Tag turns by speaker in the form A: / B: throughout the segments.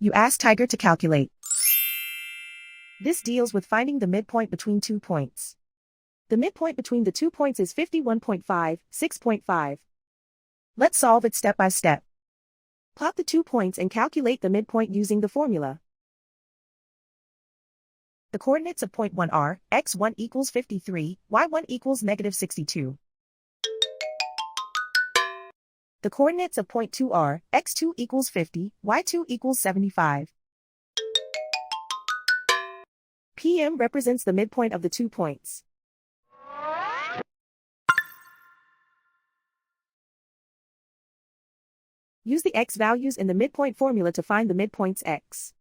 A: You ask Tiger to calculate. This deals with finding the midpoint between 2 points. The midpoint between the 2 points is 51.5, 6.5. Let's solve it step by step. Plot the 2 points and calculate the midpoint using the formula. The coordinates of point 1 are, x1 equals 53, y1 equals negative 62. The coordinates of point 2 are, x2 equals 50, y2 equals 75. PM represents the midpoint of the 2 points. Use the x values in the midpoint formula to find the midpoints x.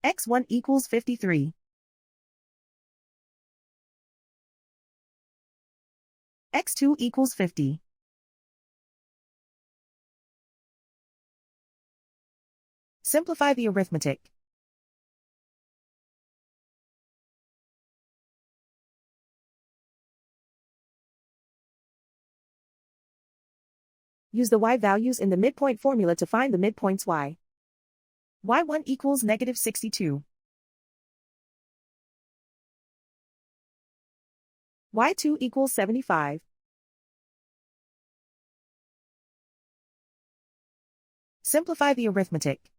A: x1 equals 53. x2 equals 50. Simplify the arithmetic. Use the y values in the midpoint formula to find the midpoints y. y1 equals negative 62. y2 equals 75. Simplify the arithmetic.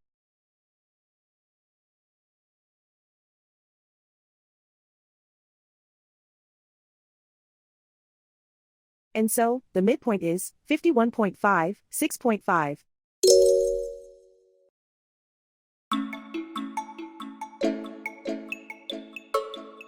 A: And so, the midpoint is 51.5, 6.5.